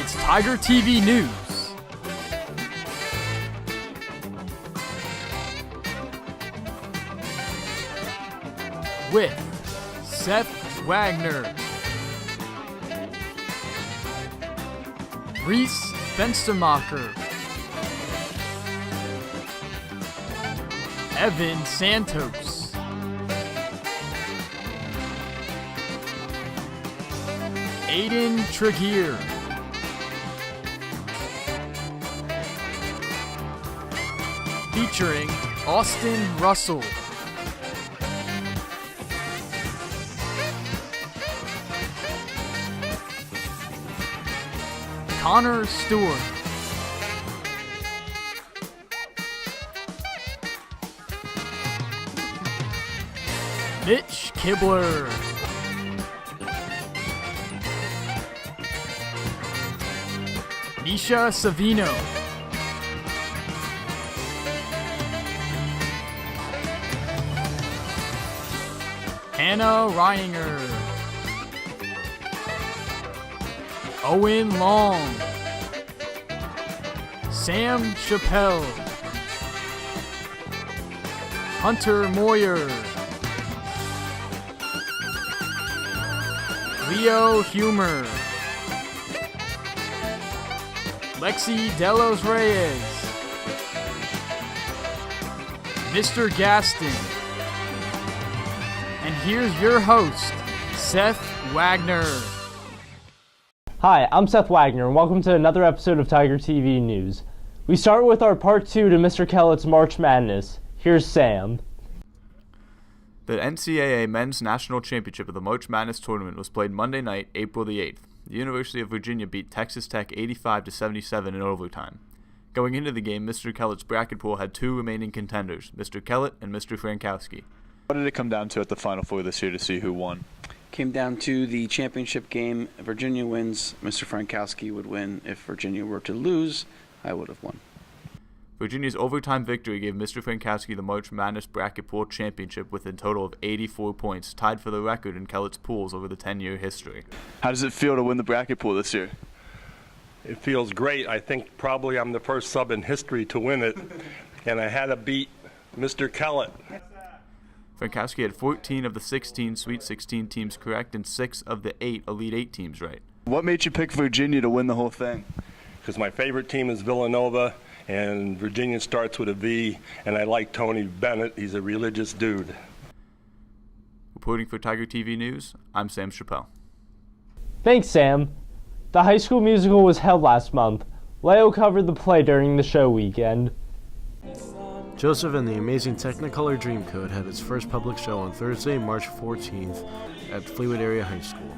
It's Tiger TV News. With Seth Wagner, Reese Fenstermacher, Evan Santos, Aiden Tregear, featuring Austin Russell, Connor Stewart, Mitch Kibler, Nisha Savino, Hannah Reininger, Owen Long, Sam Chappelle, Hunter Moyer, Leo Humer, Lexi Delos Reyes, Mr. Gaston, and here's your host, Seth Wagner. Hi, I'm Seth Wagner, and welcome to another episode of Tiger TV News. We start with our part 2 to Mr. Kellett's March Madness. Here's Sam. The NCAA Men's National Championship of the March Madness Tournament was played Monday night, April the 8th. The University of Virginia beat Texas Tech 85-77 in overtime. Going into the game, Mr. Kellett's bracket pool had two remaining contenders, Mr. Kellett and Mr. Frankowski. What did it come down to at the Final Four this year to see who won? Came down to the championship game. If Virginia wins, Mr. Frankowski would win. If Virginia were to lose, I would have won. Virginia's overtime victory gave Mr. Frankowski the March Madness bracket pool championship with a total of 84 points, tied for the record in Kellett's pools over the 10-year history. How does it feel to win the bracket pool this year? It feels great. I think probably I'm the first sub in history to win it, and I had to beat Mr. Kellett. Frankowski had 14 of the 16 Sweet 16 teams correct and 6 of the 8 Elite 8 teams right. What made you pick Virginia to win the whole thing? Because my favorite team is Villanova, and Virginia starts with a V, and I like Tony Bennett. He's a religious dude. Reporting for Tiger TV News, I'm Sam Chappelle. Thanks, Sam. The High School Musical was held last month. Leo covered the play during the show weekend. Joseph and the Amazing Technicolor Dreamcoat had its first public show on Thursday, March 14th at Fleetwood Area High School.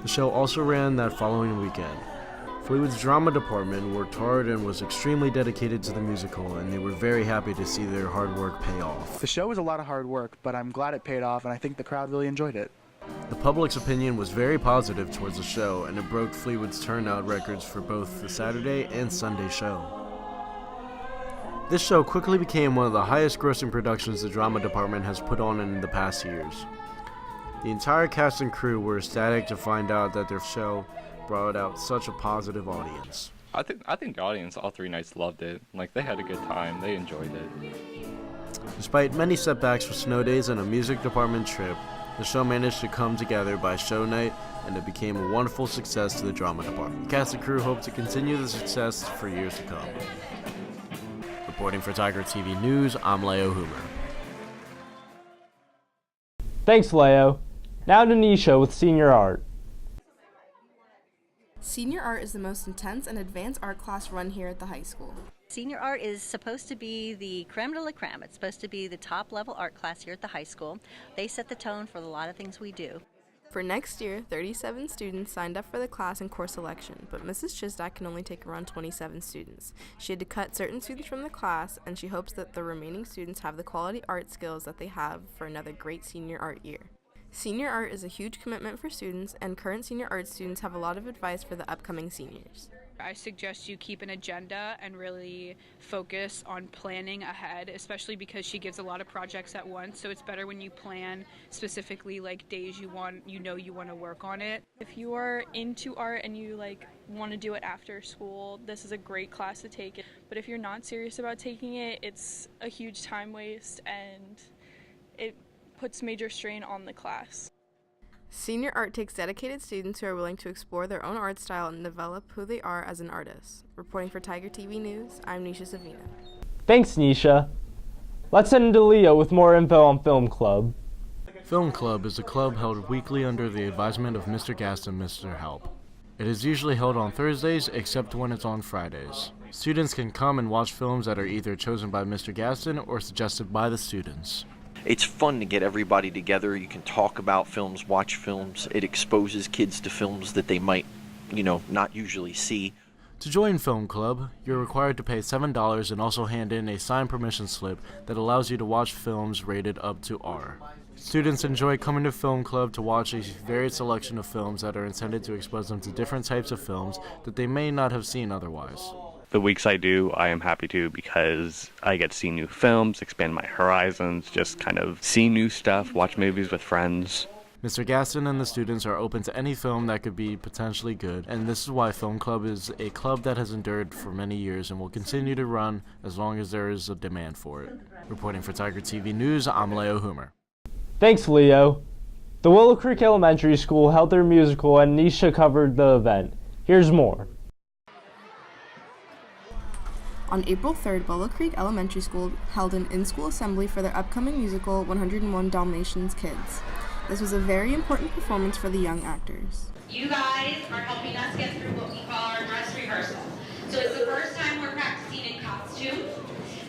The show also ran that following weekend. Fleetwood's drama department worked hard and was extremely dedicated to the musical, and they were very happy to see their hard work pay off. The show was a lot of hard work, but I'm glad it paid off, and I think the crowd really enjoyed it. The public's opinion was very positive towards the show, and it broke Fleetwood's turnout records for both the Saturday and Sunday show. This show quickly became one of the highest grossing productions the drama department has put on in the past years. The entire cast and crew were ecstatic to find out that their show brought out such a positive audience. I think the audience all three nights loved it. Like, they had a good time. They enjoyed it. Despite many setbacks with snow days and a music department trip, the show managed to come together by show night, and it became a wonderful success to the drama department. The cast and crew hope to continue the success for years to come. Reporting for Tiger TV News, I'm Leo Humer. Thanks, Leo. Now to Nisha with Senior Art. Senior Art is the most intense and advanced art class run here at the high school. Senior Art is supposed to be the creme de la creme. It's supposed to be the top level art class here at the high school. They set the tone for a lot of things we do. For next year, 37 students signed up for the class in course selection, but Mrs. Chisdak can only take around 27 students. She had to cut certain students from the class, and she hopes that the remaining students have the quality art skills that they have for another great senior art year. Senior art is a huge commitment for students, and current senior art students have a lot of advice for the upcoming seniors. I suggest you keep an agenda and really focus on planning ahead, especially because she gives a lot of projects at once. So it's better when you plan specifically like days you want to work on it. If you are into art and you want to do it after school, this is a great class to take. But if you're not serious about taking it, it's a huge time waste and it puts major strain on the class. Senior art takes dedicated students who are willing to explore their own art style and develop who they are as an artist. Reporting for Tiger TV News, I'm Nisha Savina. Thanks, Nisha. Let's send to Leo with more info on Film Club. Film Club is a club held weekly under the advisement of Mr. Gast and Mr. Help. It is usually held on Thursdays, except when it's on Fridays. Students can come and watch films that are either chosen by Mr. Gaston or suggested by the students. It's fun to get everybody together. You can talk about films, watch films. It exposes kids to films that they might, not usually see. To join Film Club, you're required to pay $7 and also hand in a signed permission slip that allows you to watch films rated up to R. Students enjoy coming to Film Club to watch a varied selection of films that are intended to expose them to different types of films that they may not have seen otherwise. The weeks I do, I am happy to because I get to see new films, expand my horizons, just kind of see new stuff, watch movies with friends. Mr. Gaston and the students are open to any film that could be potentially good, and this is why Film Club is a club that has endured for many years and will continue to run as long as there is a demand for it. Reporting for Tiger TV News, I'm Leo Hoomer. Thanks, Leo. The Willow Creek Elementary School held their musical and Nisha covered the event. Here's more. On April 3rd, Willow Creek Elementary School held an in-school assembly for their upcoming musical 101 Dalmatians Kids. This was a very important performance for the young actors. You guys are helping us get through what we call our dress rehearsal. So it's the first time we're practicing in costume,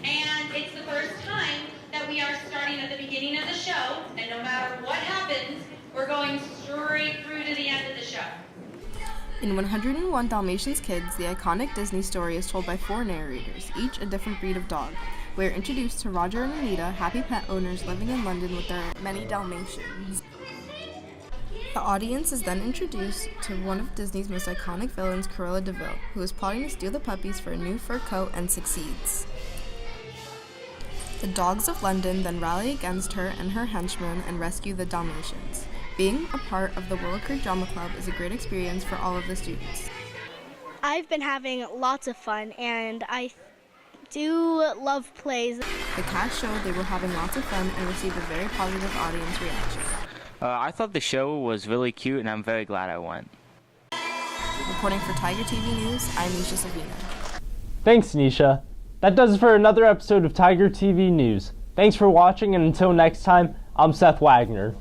and it's the first time that we are starting at the beginning of the show, and no matter what happens, we're going straight through to the end of the show. In 101 Dalmatians Kids, the iconic Disney story is told by 4 narrators, each a different breed of dog. We are introduced to Roger and Anita, happy pet owners living in London with their many Dalmatians. The audience is then introduced to one of Disney's most iconic villains, Cruella de Vil, who is plotting to steal the puppies for a new fur coat and succeeds. The dogs of London then rally against her and her henchmen and rescue the Dalmatians. Being a part of the Willow Creek Drama Club is a great experience for all of the students. I've been having lots of fun, and I do love plays. The cast showed they were having lots of fun and received a very positive audience reaction. I thought the show was really cute, and I'm very glad I went. Reporting for Tiger TV News, I'm Nisha Savina. Thanks, Nisha. That does it for another episode of Tiger TV News. Thanks for watching, and until next time, I'm Seth Wagner.